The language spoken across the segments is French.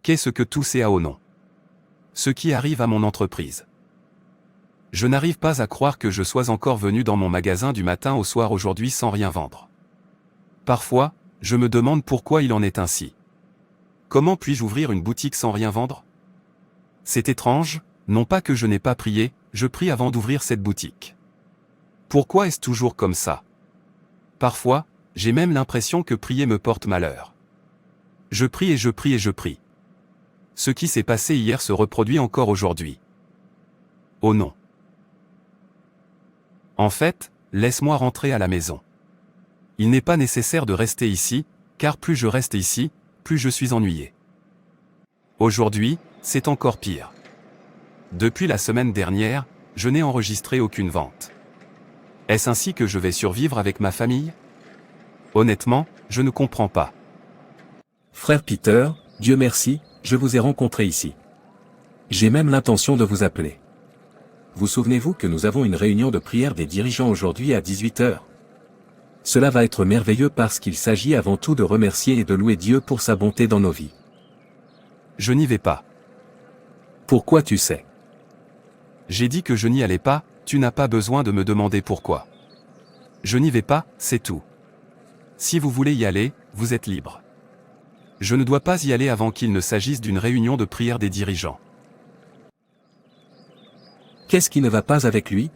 Qu'est-ce que tout CAO non? Ce qui arrive à mon entreprise. Je n'arrive pas à croire que je sois encore venu dans mon magasin du matin au soir aujourd'hui sans rien vendre. Parfois, je me demande pourquoi il en est ainsi. Comment puis-je ouvrir une boutique sans rien vendre? C'est étrange, non pas que je n'ai pas prié, je prie avant d'ouvrir cette boutique. Pourquoi est-ce toujours comme ça? Parfois, j'ai même l'impression que prier me porte malheur. Je prie et je prie et je prie. Ce qui s'est passé hier se reproduit encore aujourd'hui. Oh non. En fait, laisse-moi rentrer à la maison. Il n'est pas nécessaire de rester ici, car plus je reste ici, plus je suis ennuyé. Aujourd'hui, c'est encore pire. Depuis la semaine dernière, je n'ai enregistré aucune vente. Est-ce ainsi que je vais survivre avec ma famille? Honnêtement, je ne comprends pas. Frère Peter, Dieu merci, je vous ai rencontré ici. J'ai même l'intention de vous appeler. Vous souvenez-vous que nous avons une réunion de prière des dirigeants aujourd'hui à 18h? Cela va être merveilleux parce qu'il s'agit avant tout de remercier et de louer Dieu pour sa bonté dans nos vies. Je n'y vais pas. Pourquoi tu sais? J'ai dit que je n'y allais pas, tu n'as pas besoin de me demander pourquoi. Je n'y vais pas, c'est tout. Si vous voulez y aller, vous êtes libre. Je ne dois pas y aller avant qu'il ne s'agisse d'une réunion de prière des dirigeants. Qu'est-ce qui ne va pas avec lui?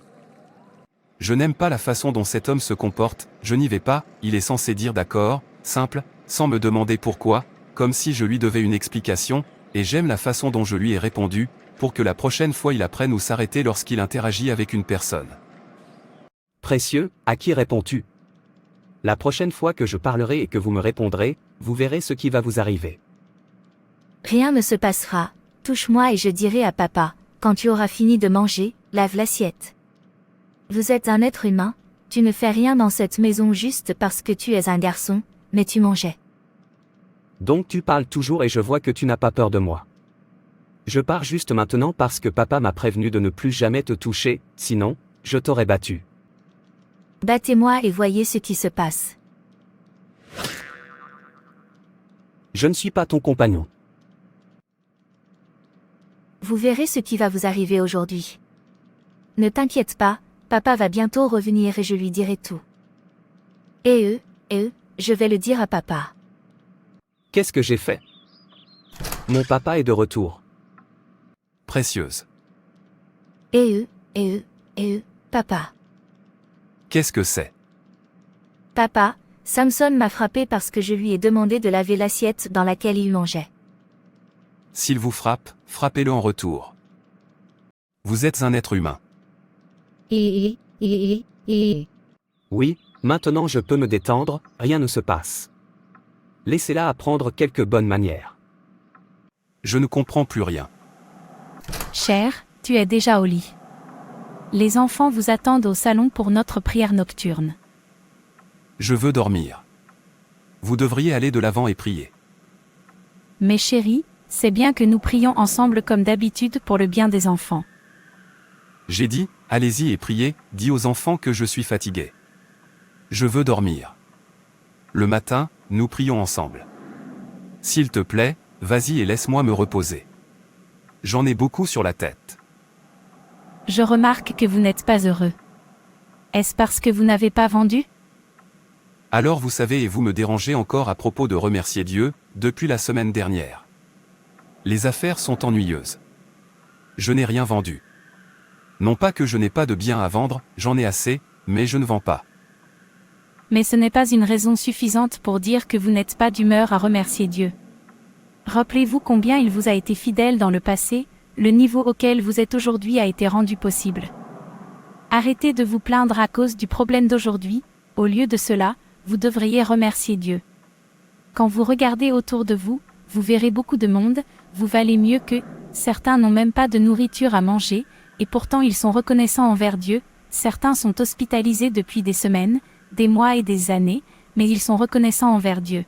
Je n'aime pas la façon dont cet homme se comporte, je n'y vais pas, il est censé dire d'accord, simple, sans me demander pourquoi, comme si je lui devais une explication, et j'aime la façon dont je lui ai répondu, pour que la prochaine fois il apprenne où s'arrêter lorsqu'il interagit avec une personne. Précieux, à qui réponds-tu? La prochaine fois que je parlerai et que vous me répondrez, vous verrez ce qui va vous arriver. Rien ne se passera, touche-moi et je dirai à papa, quand tu auras fini de manger, lave l'assiette. Vous êtes un être humain, tu ne fais rien dans cette maison juste parce que tu es un garçon, mais tu mangeais. Donc tu parles toujours et je vois que tu n'as pas peur de moi. Je pars juste maintenant parce que papa m'a prévenu de ne plus jamais te toucher, sinon, je t'aurais battu. Battez-moi et voyez ce qui se passe. Je ne suis pas ton compagnon. Vous verrez ce qui va vous arriver aujourd'hui. Ne t'inquiète pas, papa va bientôt revenir et je lui dirai tout. Je vais le dire à papa. Qu'est-ce que j'ai fait? Mon papa est de retour. Précieuse. Papa. Qu'est-ce que c'est? Papa, Samson m'a frappé parce que je lui ai demandé de laver l'assiette dans laquelle il mangeait. S'il vous frappe, frappez-le en retour. Vous êtes un être humain. Oui, maintenant je peux me détendre, rien ne se passe. Laissez-la apprendre quelques bonnes manières. Je ne comprends plus rien. Cher, tu es déjà au lit. Les enfants vous attendent au salon pour notre prière nocturne. Je veux dormir. Vous devriez aller de l'avant et prier. Mais chérie, c'est bien que nous prions ensemble comme d'habitude pour le bien des enfants. J'ai dit, allez-y et priez, dis aux enfants que je suis fatigué. Je veux dormir. Le matin, nous prions ensemble. S'il te plaît, vas-y et laisse-moi me reposer. J'en ai beaucoup sur la tête. Je remarque que vous n'êtes pas heureux. Est-ce parce que vous n'avez pas vendu? Alors vous savez et vous me dérangez encore à propos de remercier Dieu, depuis la semaine dernière. Les affaires sont ennuyeuses. Je n'ai rien vendu. Non pas que je n'ai pas de biens à vendre, j'en ai assez, mais je ne vends pas. Mais ce n'est pas une raison suffisante pour dire que vous n'êtes pas d'humeur à remercier Dieu. Rappelez-vous combien il vous a été fidèle dans le passé, le niveau auquel vous êtes aujourd'hui a été rendu possible. Arrêtez de vous plaindre à cause du problème d'aujourd'hui, au lieu de cela, vous devriez remercier Dieu. Quand vous regardez autour de vous, vous verrez beaucoup de monde, vous valez mieux que, certains n'ont même pas de nourriture à manger, et pourtant ils sont reconnaissants envers Dieu, certains sont hospitalisés depuis des semaines, des mois et des années, mais ils sont reconnaissants envers Dieu.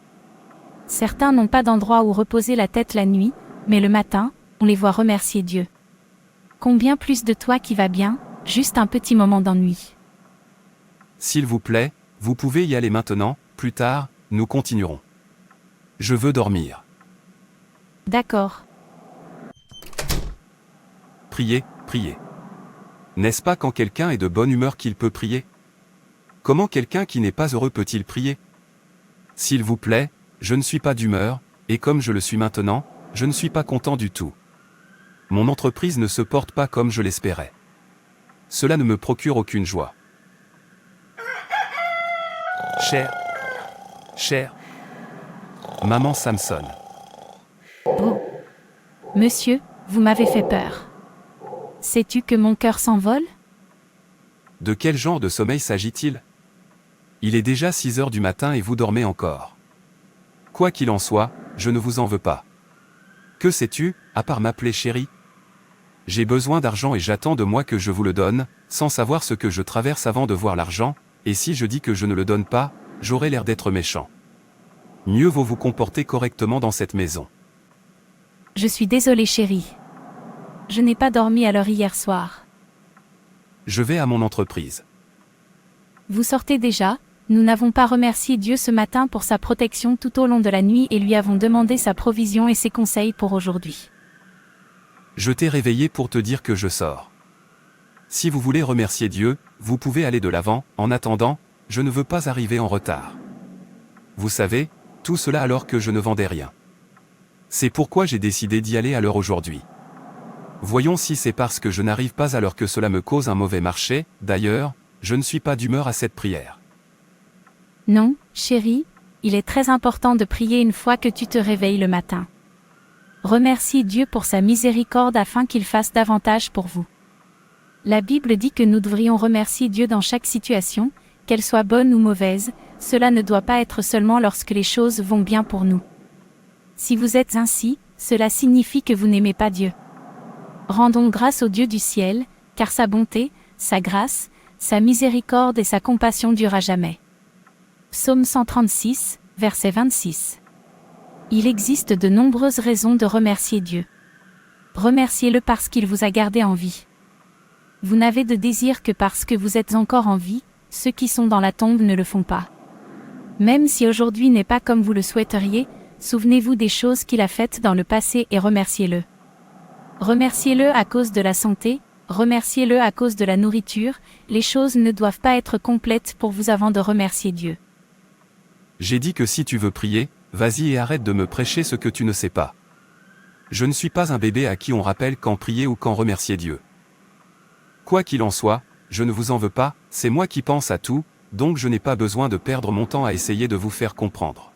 Certains n'ont pas d'endroit où reposer la tête la nuit, mais le matin, on les voit remercier Dieu. Combien plus de toi qui va bien, juste un petit moment d'ennui. S'il vous plaît, vous pouvez y aller maintenant, plus tard, nous continuerons. Je veux dormir. D'accord. Priez, priez. N'est-ce pas quand quelqu'un est de bonne humeur qu'il peut prier? Comment quelqu'un qui n'est pas heureux peut-il prier? S'il vous plaît, je ne suis pas d'humeur, et comme je le suis maintenant, je ne suis pas content du tout. Mon entreprise ne se porte pas comme je l'espérais. Cela ne me procure aucune joie. Cher. Maman Samson. Oh. Monsieur, vous m'avez fait peur. Sais-tu que mon cœur s'envole? De quel genre de sommeil s'agit-il? Il est déjà 6 heures du matin et vous dormez encore. Quoi qu'il en soit, je ne vous en veux pas. Que sais-tu, à part m'appeler chérie? J'ai besoin d'argent et j'attends de moi que je vous le donne, sans savoir ce que je traverse avant de voir l'argent, et si je dis que je ne le donne pas, j'aurai l'air d'être méchant. Mieux vaut vous comporter correctement dans cette maison. Je suis désolée chérie. Je n'ai pas dormi à l'heure hier soir. Je vais à mon entreprise. Vous sortez déjà? Nous n'avons pas remercié Dieu ce matin pour sa protection tout au long de la nuit et lui avons demandé sa provision et ses conseils pour aujourd'hui. Je t'ai réveillé pour te dire que je sors. Si vous voulez remercier Dieu, vous pouvez aller de l'avant, en attendant, je ne veux pas arriver en retard. Vous savez, tout cela alors que je ne vendais rien. C'est pourquoi j'ai décidé d'y aller à l'heure aujourd'hui. Voyons si c'est parce que je n'arrive pas à l'heure que cela me cause un mauvais marché, d'ailleurs, je ne suis pas d'humeur à cette prière. Non, chérie, il est très important de prier une fois que tu te réveilles le matin. Remercie Dieu pour sa miséricorde afin qu'il fasse davantage pour vous. La Bible dit que nous devrions remercier Dieu dans chaque situation, qu'elle soit bonne ou mauvaise, cela ne doit pas être seulement lorsque les choses vont bien pour nous. Si vous êtes ainsi, cela signifie que vous n'aimez pas Dieu. Rendons grâce au Dieu du ciel, car sa bonté, sa grâce, sa miséricorde et sa compassion durent à jamais. Psaume 136, verset 26. Il existe de nombreuses raisons de remercier Dieu. Remerciez-le parce qu'il vous a gardé en vie. Vous n'avez de désir que parce que vous êtes encore en vie, ceux qui sont dans la tombe ne le font pas. Même si aujourd'hui n'est pas comme vous le souhaiteriez, souvenez-vous des choses qu'il a faites dans le passé et remerciez-le. Remerciez-le à cause de la santé, remerciez-le à cause de la nourriture, les choses ne doivent pas être complètes pour vous avant de remercier Dieu. J'ai dit que si tu veux prier, vas-y et arrête de me prêcher ce que tu ne sais pas. Je ne suis pas un bébé à qui on rappelle quand prier ou quand remercier Dieu. Quoi qu'il en soit, je ne vous en veux pas, c'est moi qui pense à tout, donc je n'ai pas besoin de perdre mon temps à essayer de vous faire comprendre.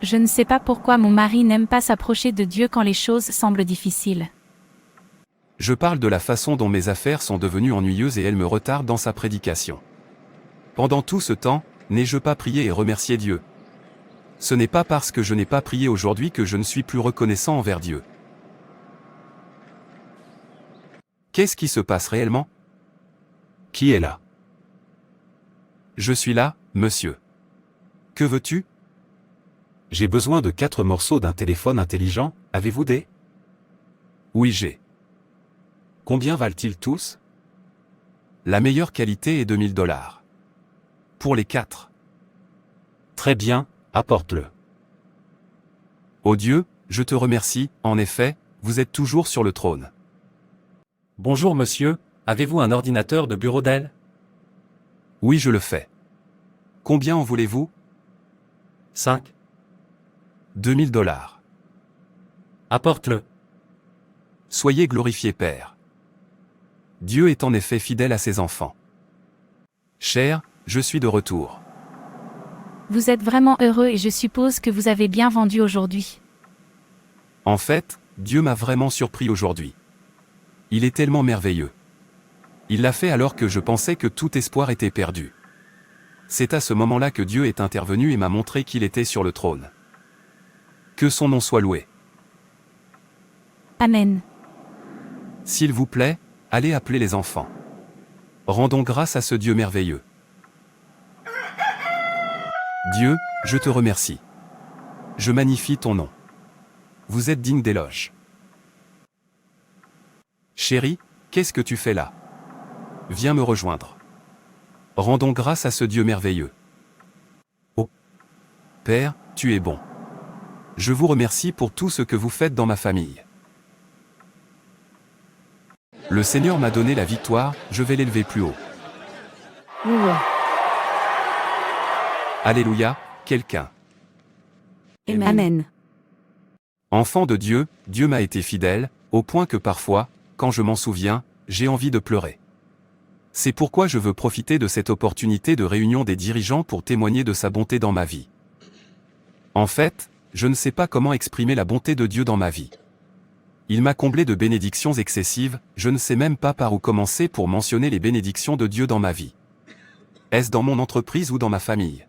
Je ne sais pas pourquoi mon mari n'aime pas s'approcher de Dieu quand les choses semblent difficiles. Je parle de la façon dont mes affaires sont devenues ennuyeuses et elle me retarde dans sa prédication. Pendant tout ce temps, n'ai-je pas prié et remercié Dieu? Ce n'est pas parce que je n'ai pas prié aujourd'hui que je ne suis plus reconnaissant envers Dieu. Qu'est-ce qui se passe réellement? Qui est là? Je suis là, monsieur. Que veux-tu? J'ai besoin de 4 morceaux d'un téléphone intelligent, avez-vous des? Oui, j'ai. Combien valent-ils tous? La meilleure qualité est de $1000. Pour les 4. Très bien, apporte-le. Ô Dieu, je te remercie, en effet, vous êtes toujours sur le trône. Bonjour monsieur, avez-vous un ordinateur de bureau Dell? Oui, je le fais. Combien en voulez-vous? 5. $2000. Apporte-le. Soyez glorifié Père. Dieu est en effet fidèle à ses enfants. Cher, je suis de retour. Vous êtes vraiment heureux et je suppose que vous avez bien vendu aujourd'hui. En fait, Dieu m'a vraiment surpris aujourd'hui. Il est tellement merveilleux. Il l'a fait alors que je pensais que tout espoir était perdu. C'est à ce moment-là que Dieu est intervenu et m'a montré qu'il était sur le trône. Que son nom soit loué. Amen. S'il vous plaît, allez appeler les enfants. Rendons grâce à ce Dieu merveilleux. Dieu, je te remercie. Je magnifie ton nom. Vous êtes digne d'éloge. Chérie, qu'est-ce que tu fais là? Viens me rejoindre. Rendons grâce à ce Dieu merveilleux. Oh! Père, tu es bon. Je vous remercie pour tout ce que vous faites dans ma famille. Le Seigneur m'a donné la victoire, je vais l'élever plus haut. Alléluia, quelqu'un. Amen. Enfant de Dieu, Dieu m'a été fidèle, au point que parfois, quand je m'en souviens, j'ai envie de pleurer. C'est pourquoi je veux profiter de cette opportunité de réunion des dirigeants pour témoigner de sa bonté dans ma vie. En fait, je ne sais pas comment exprimer la bonté de Dieu dans ma vie. Il m'a comblé de bénédictions excessives, je ne sais même pas par où commencer pour mentionner les bénédictions de Dieu dans ma vie. Est-ce dans mon entreprise ou dans ma famille?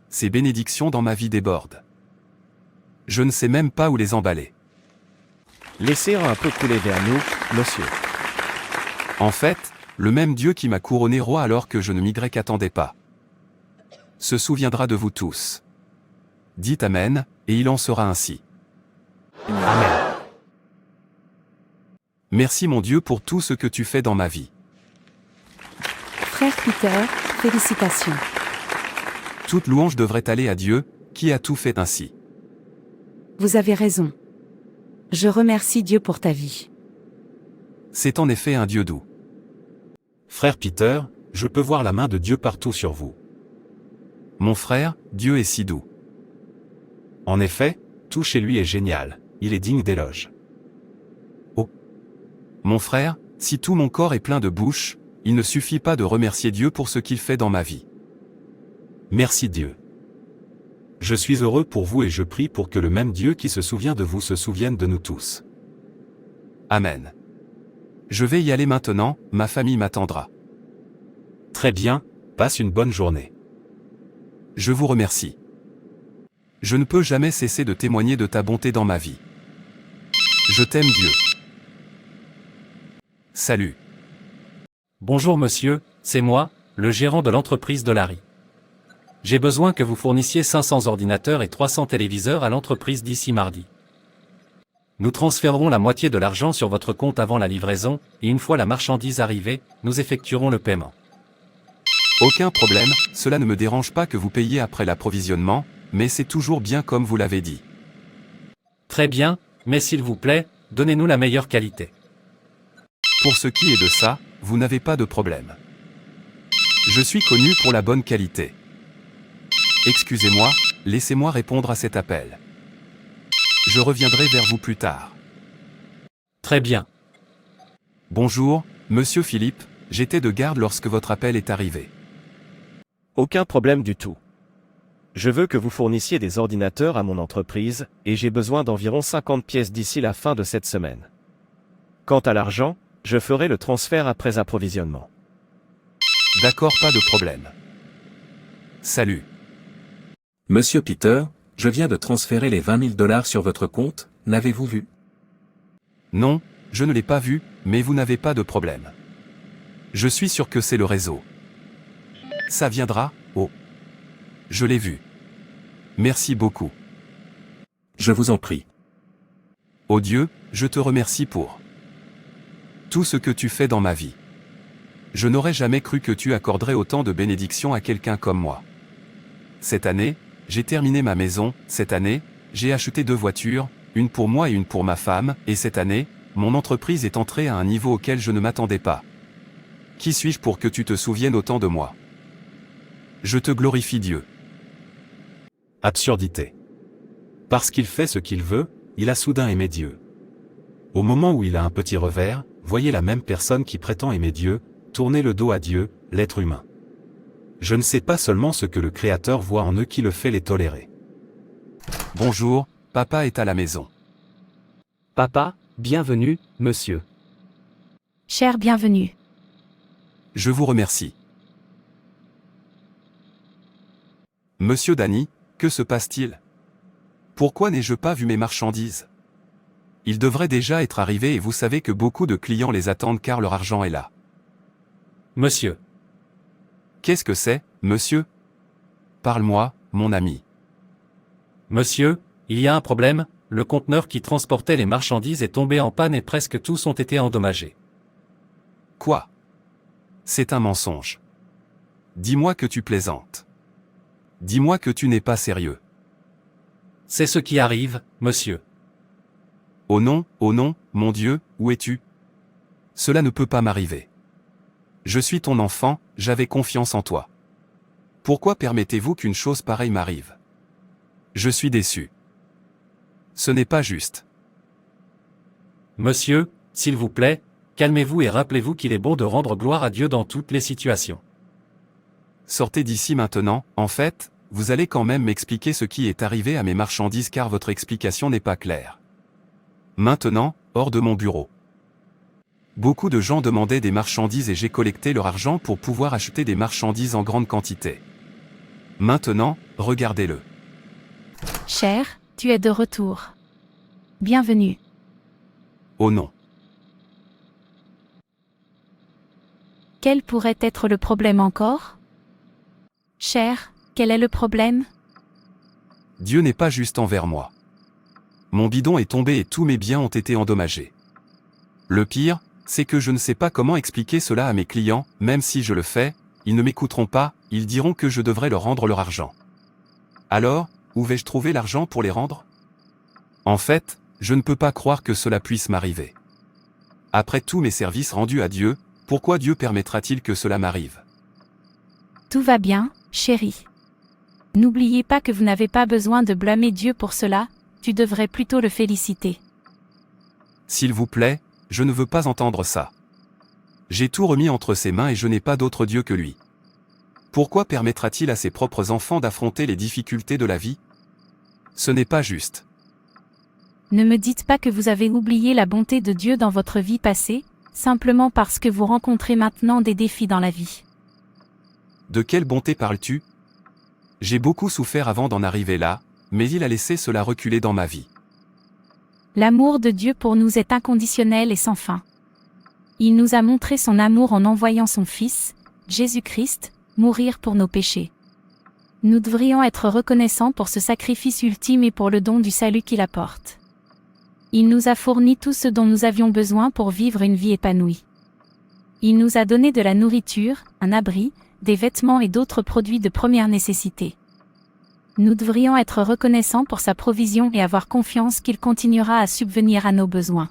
Ces bénédictions dans ma vie débordent. Je ne sais même pas où les emballer. Laissez un peu couler vers nous, monsieur. En fait, le même Dieu qui m'a couronné roi alors que je ne m'y attendais pas, se souviendra de vous tous. Dites Amen, et il en sera ainsi. Amen. Merci mon Dieu pour tout ce que tu fais dans ma vie. Frère Peter, félicitations. Toute louange devrait aller à Dieu, qui a tout fait ainsi. Vous avez raison. Je remercie Dieu pour ta vie. C'est en effet un Dieu doux. Frère Peter, je peux voir la main de Dieu partout sur vous. Mon frère, Dieu est si doux. En effet, tout chez lui est génial, il est digne d'éloge. Mon frère, si tout mon corps est plein de bouche, il ne suffit pas de remercier Dieu pour ce qu'il fait dans ma vie. Merci Dieu. Je suis heureux pour vous et je prie pour que le même Dieu qui se souvient de vous se souvienne de nous tous. Amen. Je vais y aller maintenant, ma famille m'attendra. Très bien, passe une bonne journée. Je vous remercie. Je ne peux jamais cesser de témoigner de ta bonté dans ma vie. Je t'aime Dieu. Salut. Bonjour monsieur, c'est moi, le gérant de l'entreprise de Larry. J'ai besoin que vous fournissiez 500 ordinateurs et 300 téléviseurs à l'entreprise d'ici mardi. Nous transférerons la moitié de l'argent sur votre compte avant la livraison, et une fois la marchandise arrivée, nous effectuerons le paiement. Aucun problème, cela ne me dérange pas que vous payiez après l'approvisionnement, mais c'est toujours bien comme vous l'avez dit. Très bien, mais s'il vous plaît, donnez-nous la meilleure qualité. Pour ce qui est de ça, vous n'avez pas de problème. Je suis connu pour la bonne qualité. Excusez-moi, laissez-moi répondre à cet appel. Je reviendrai vers vous plus tard. Très bien. Bonjour, monsieur Philippe, j'étais de garde lorsque votre appel est arrivé. Aucun problème du tout. Je veux que vous fournissiez des ordinateurs à mon entreprise, et j'ai besoin d'environ 50 pièces d'ici la fin de cette semaine. Quant à l'argent, je ferai le transfert après approvisionnement. D'accord, pas de problème. Salut. Monsieur Peter, je viens de transférer les 20 000 $ sur votre compte, n'avez-vous vu? Non, je ne l'ai pas vu, mais vous n'avez pas de problème. Je suis sûr que c'est le réseau. Ça viendra, oh. Je l'ai vu. Merci beaucoup. Je vous en prie. Ô Dieu, je te remercie pour tout ce que tu fais dans ma vie. Je n'aurais jamais cru que tu accorderais autant de bénédictions à quelqu'un comme moi. Cette année, j'ai terminé ma maison, cette année, j'ai acheté 2 voitures, une pour moi et une pour ma femme, et cette année, mon entreprise est entrée à un niveau auquel je ne m'attendais pas. Qui suis-je pour que tu te souviennes autant de moi? Je te glorifie Dieu. Absurdité. Parce qu'il fait ce qu'il veut, il a soudain aimé Dieu. Au moment où il a un petit revers, voyez la même personne qui prétend aimer Dieu, tourner le dos à Dieu, l'être humain. Je ne sais pas seulement ce que le Créateur voit en eux qui le fait les tolérer. Bonjour, papa est à la maison. Papa, bienvenue, monsieur. Cher bienvenue. Je vous remercie. Monsieur Danny, que se passe-t-il? Pourquoi n'ai-je pas vu mes marchandises? Ils devraient déjà être arrivés et vous savez que beaucoup de clients les attendent car leur argent est là. Monsieur. Qu'est-ce que c'est, monsieur? Parle-moi, mon ami. Monsieur, il y a un problème, le conteneur qui transportait les marchandises est tombé en panne et presque tous ont été endommagés. Quoi? C'est un mensonge. Dis-moi que tu plaisantes. Dis-moi que tu n'es pas sérieux. C'est ce qui arrive, monsieur. Oh non, mon Dieu, où es-tu? Cela ne peut pas m'arriver. Je suis ton enfant, j'avais confiance en toi. Pourquoi permettez-vous qu'une chose pareille m'arrive? Je suis déçu. Ce n'est pas juste. Monsieur, s'il vous plaît, calmez-vous et rappelez-vous qu'il est bon de rendre gloire à Dieu dans toutes les situations. Sortez d'ici maintenant, en fait, vous allez quand même m'expliquer ce qui est arrivé à mes marchandises car votre explication n'est pas claire. Maintenant, hors de mon bureau. Beaucoup de gens demandaient des marchandises et j'ai collecté leur argent pour pouvoir acheter des marchandises en grande quantité. Maintenant, regardez-le. Cher, tu es de retour. Bienvenue. Oh non. Quel pourrait être le problème encore? Cher, quel est le problème? Dieu n'est pas juste envers moi. Mon bidon est tombé et tous mes biens ont été endommagés. Le pire, c'est que je ne sais pas comment expliquer cela à mes clients, même si je le fais, ils ne m'écouteront pas, ils diront que je devrais leur rendre leur argent. Alors, où vais-je trouver l'argent pour les rendre? En fait, je ne peux pas croire que cela puisse m'arriver. Après tous mes services rendus à Dieu, pourquoi Dieu permettra-t-il que cela m'arrive? Tout va bien, chérie. N'oubliez pas que vous n'avez pas besoin de blâmer Dieu pour cela, tu devrais plutôt le féliciter. S'il vous plaît, je ne veux pas entendre ça. J'ai tout remis entre ses mains et je n'ai pas d'autre Dieu que lui. Pourquoi permettra-t-il à ses propres enfants d'affronter les difficultés de la vie? Ce n'est pas juste. Ne me dites pas que vous avez oublié la bonté de Dieu dans votre vie passée, simplement parce que vous rencontrez maintenant des défis dans la vie. De quelle bonté parles-tu? J'ai beaucoup souffert avant d'en arriver là, mais il a laissé cela reculer dans ma vie. L'amour de Dieu pour nous est inconditionnel et sans fin. Il nous a montré son amour en envoyant son Fils, Jésus-Christ, mourir pour nos péchés. Nous devrions être reconnaissants pour ce sacrifice ultime et pour le don du salut qu'il apporte. Il nous a fourni tout ce dont nous avions besoin pour vivre une vie épanouie. Il nous a donné de la nourriture, un abri, des vêtements et d'autres produits de première nécessité. Nous devrions être reconnaissants pour sa provision et avoir confiance qu'il continuera à subvenir à nos besoins.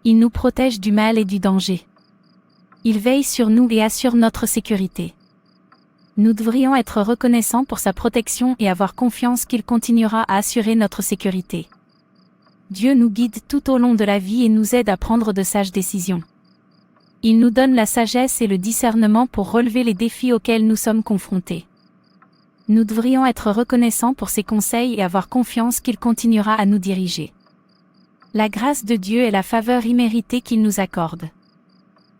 Il nous protège du mal et du danger. Il veille sur nous et assure notre sécurité. Nous devrions être reconnaissants pour sa protection et avoir confiance qu'il continuera à assurer notre sécurité. Dieu nous guide tout au long de la vie et nous aide à prendre de sages décisions. Il nous donne la sagesse et le discernement pour relever les défis auxquels nous sommes confrontés. Nous devrions être reconnaissants pour ses conseils et avoir confiance qu'il continuera à nous diriger. La grâce de Dieu est la faveur imméritée qu'il nous accorde.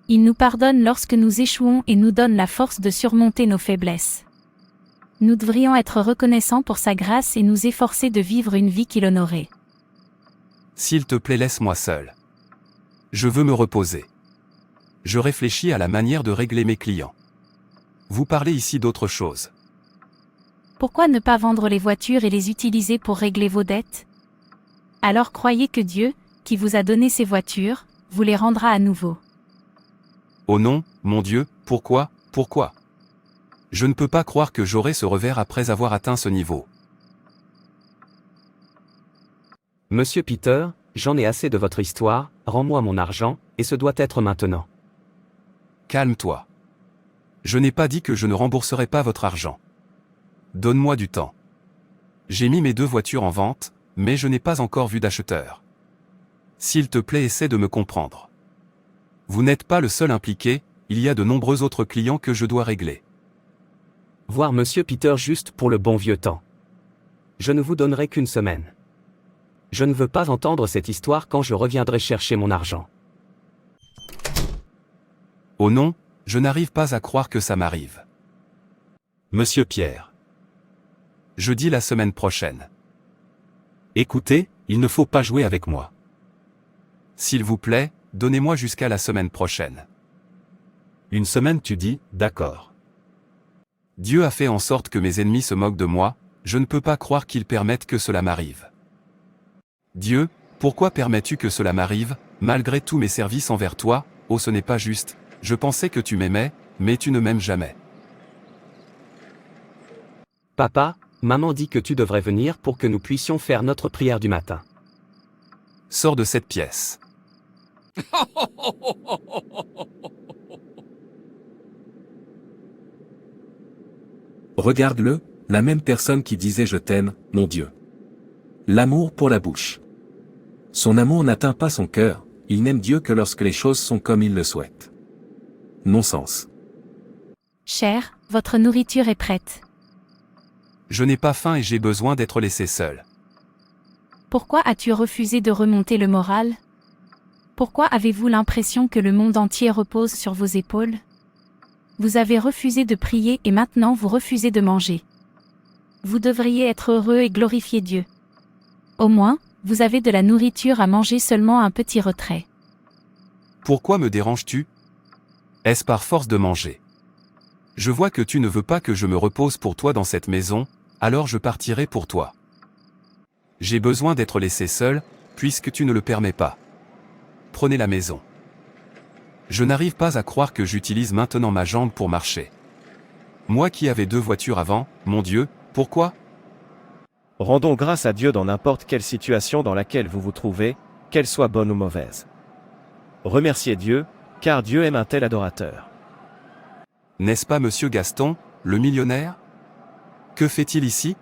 Il nous pardonne lorsque nous échouons et nous donne la force de surmonter nos faiblesses. Nous devrions être reconnaissants pour sa grâce et nous efforcer de vivre une vie qui l'honorait. S'il te plaît, laisse-moi seul. Je veux me reposer. Je réfléchis à la manière de régler mes clients. Vous parlez ici d'autre chose. Pourquoi ne pas vendre les voitures et les utiliser pour régler vos dettes? Alors croyez que Dieu, qui vous a donné ces voitures, vous les rendra à nouveau. Oh non, mon Dieu, pourquoi? Je ne peux pas croire que j'aurai ce revers après avoir atteint ce niveau. Monsieur Peter, j'en ai assez de votre histoire, rends-moi mon argent, et ce doit être maintenant. Calme-toi. Je n'ai pas dit que je ne rembourserai pas votre argent. Donne-moi du temps. J'ai mis mes 2 voitures en vente, mais je n'ai pas encore vu d'acheteur. S'il te plaît, essaie de me comprendre. Vous n'êtes pas le seul impliqué, il y a de nombreux autres clients que je dois régler. Voir Monsieur Peter juste pour le bon vieux temps. Je ne vous donnerai qu'une semaine. Je ne veux pas entendre cette histoire quand je reviendrai chercher mon argent. Oh non, je n'arrive pas à croire que ça m'arrive. Monsieur Pierre. Je dis la semaine prochaine. Écoutez, il ne faut pas jouer avec moi. S'il vous plaît, donnez-moi jusqu'à la semaine prochaine. Une semaine tu dis, d'accord. Dieu a fait en sorte que mes ennemis se moquent de moi, je ne peux pas croire qu'il permette que cela m'arrive. Dieu, pourquoi permets-tu que cela m'arrive, malgré tous mes services envers toi? Oh, ce n'est pas juste, je pensais que tu m'aimais, mais tu ne m'aimes jamais. Papa, Maman dit que tu devrais venir pour que nous puissions faire notre prière du matin. Sors de cette pièce. Regarde-le, la même personne qui disait je t'aime, mon Dieu. L'amour pour la bouche. Son amour n'atteint pas son cœur, il n'aime Dieu que lorsque les choses sont comme il le souhaite. Non-sens. Cher, votre nourriture est prête. Je n'ai pas faim et j'ai besoin d'être laissé seul. Pourquoi as-tu refusé de remonter le moral? Pourquoi avez-vous l'impression que le monde entier repose sur vos épaules? Vous avez refusé de prier et maintenant vous refusez de manger. Vous devriez être heureux et glorifier Dieu. Au moins, vous avez de la nourriture à manger, seulement un petit retrait. Pourquoi me déranges-tu? Est-ce par force de manger? Je vois que tu ne veux pas que je me repose pour toi dans cette maison, alors je partirai pour toi. J'ai besoin d'être laissé seul, puisque tu ne le permets pas. Prenez la maison. Je n'arrive pas à croire que j'utilise maintenant ma jambe pour marcher. Moi qui avais 2 voitures avant, mon Dieu, pourquoi? Rendons grâce à Dieu dans n'importe quelle situation dans laquelle vous vous trouvez, qu'elle soit bonne ou mauvaise. Remerciez Dieu, car Dieu aime un tel adorateur. N'est-ce pas monsieur Gaston, le millionnaire? Que fait-il ici?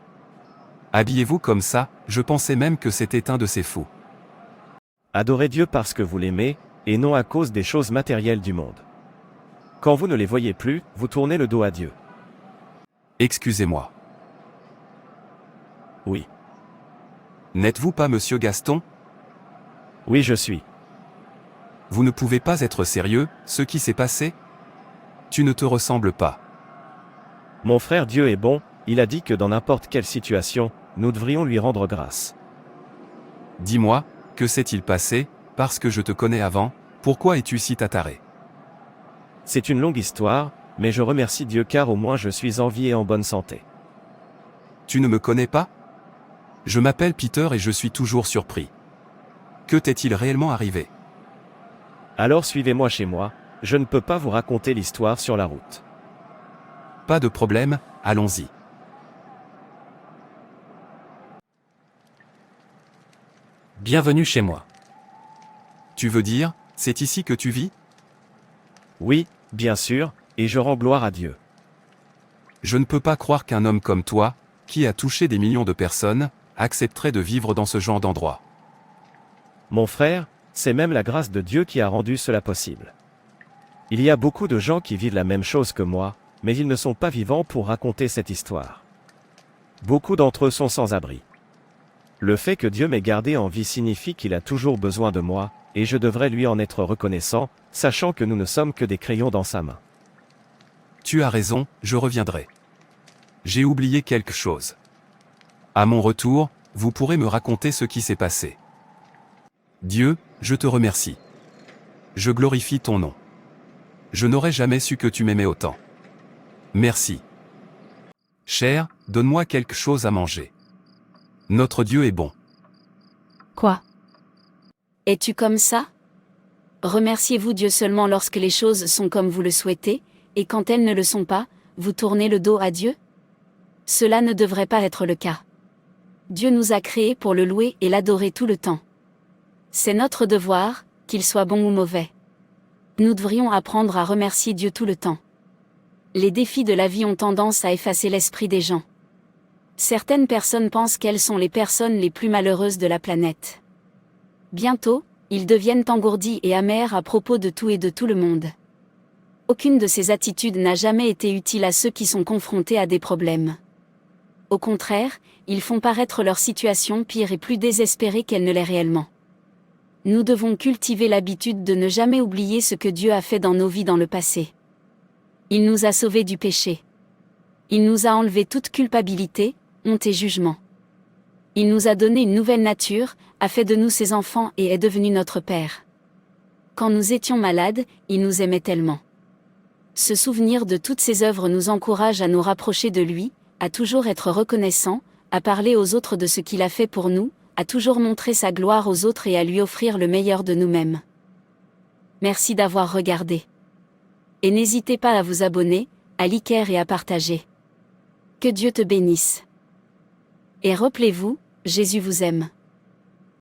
Habillez-vous comme ça, je pensais même que c'était un de ces fous. Adorez Dieu parce que vous l'aimez, et non à cause des choses matérielles du monde. Quand vous ne les voyez plus, vous tournez le dos à Dieu. Excusez-moi. Oui. N'êtes-vous pas monsieur Gaston? Oui, je suis. Vous ne pouvez pas être sérieux, ce qui s'est passé? Tu ne te ressembles pas. Mon frère, Dieu est bon, il a dit que dans n'importe quelle situation, nous devrions lui rendre grâce. Dis-moi, que s'est-il passé, parce que je te connais avant, pourquoi es-tu si tataré? C'est une longue histoire, mais je remercie Dieu car au moins je suis en vie et en bonne santé. Tu ne me connais pas? Je m'appelle Peter et je suis toujours surpris. Que t'est-il réellement arrivé? Alors suivez-moi chez moi, je ne peux pas vous raconter l'histoire sur la route. Pas de problème, allons-y. Bienvenue chez moi. Tu veux dire, c'est ici que tu vis? Oui, bien sûr, et je rends gloire à Dieu. Je ne peux pas croire qu'un homme comme toi, qui a touché des millions de personnes, accepterait de vivre dans ce genre d'endroit. Mon frère, c'est même la grâce de Dieu qui a rendu cela possible. Il y a beaucoup de gens qui vivent la même chose que moi, mais ils ne sont pas vivants pour raconter cette histoire. Beaucoup d'entre eux sont sans abri. Le fait que Dieu m'ait gardé en vie signifie qu'il a toujours besoin de moi, et je devrais lui en être reconnaissant, sachant que nous ne sommes que des crayons dans sa main. Tu as raison, je reviendrai. J'ai oublié quelque chose. À mon retour, vous pourrez me raconter ce qui s'est passé. Dieu, je te remercie. Je glorifie ton nom. Je n'aurais jamais su que tu m'aimais autant. Merci. Cher, donne-moi quelque chose à manger. Notre Dieu est bon. Quoi? Es-tu comme ça? Remerciez-vous Dieu seulement lorsque les choses sont comme vous le souhaitez, et quand elles ne le sont pas, vous tournez le dos à Dieu? Cela ne devrait pas être le cas. Dieu nous a créés pour le louer et l'adorer tout le temps. C'est notre devoir, qu'il soit bon ou mauvais. Nous devrions apprendre à remercier Dieu tout le temps. Les défis de la vie ont tendance à effacer l'esprit des gens. Certaines personnes pensent qu'elles sont les personnes les plus malheureuses de la planète. Bientôt, ils deviennent engourdis et amers à propos de tout et de tout le monde. Aucune de ces attitudes n'a jamais été utile à ceux qui sont confrontés à des problèmes. Au contraire, ils font paraître leur situation pire et plus désespérée qu'elle ne l'est réellement. Nous devons cultiver l'habitude de ne jamais oublier ce que Dieu a fait dans nos vies dans le passé. Il nous a sauvés du péché. Il nous a enlevé toute culpabilité, honte et jugement. Il nous a donné une nouvelle nature, a fait de nous ses enfants et est devenu notre Père. Quand nous étions malades, il nous aimait tellement. Se souvenir de toutes ses œuvres nous encourage à nous rapprocher de lui, à toujours être reconnaissant, à parler aux autres de ce qu'il a fait pour nous, à toujours montrer sa gloire aux autres et à lui offrir le meilleur de nous-mêmes. Merci d'avoir regardé. Et n'hésitez pas à vous abonner, à liker et à partager. Que Dieu te bénisse. Et rappelez-vous, Jésus vous aime.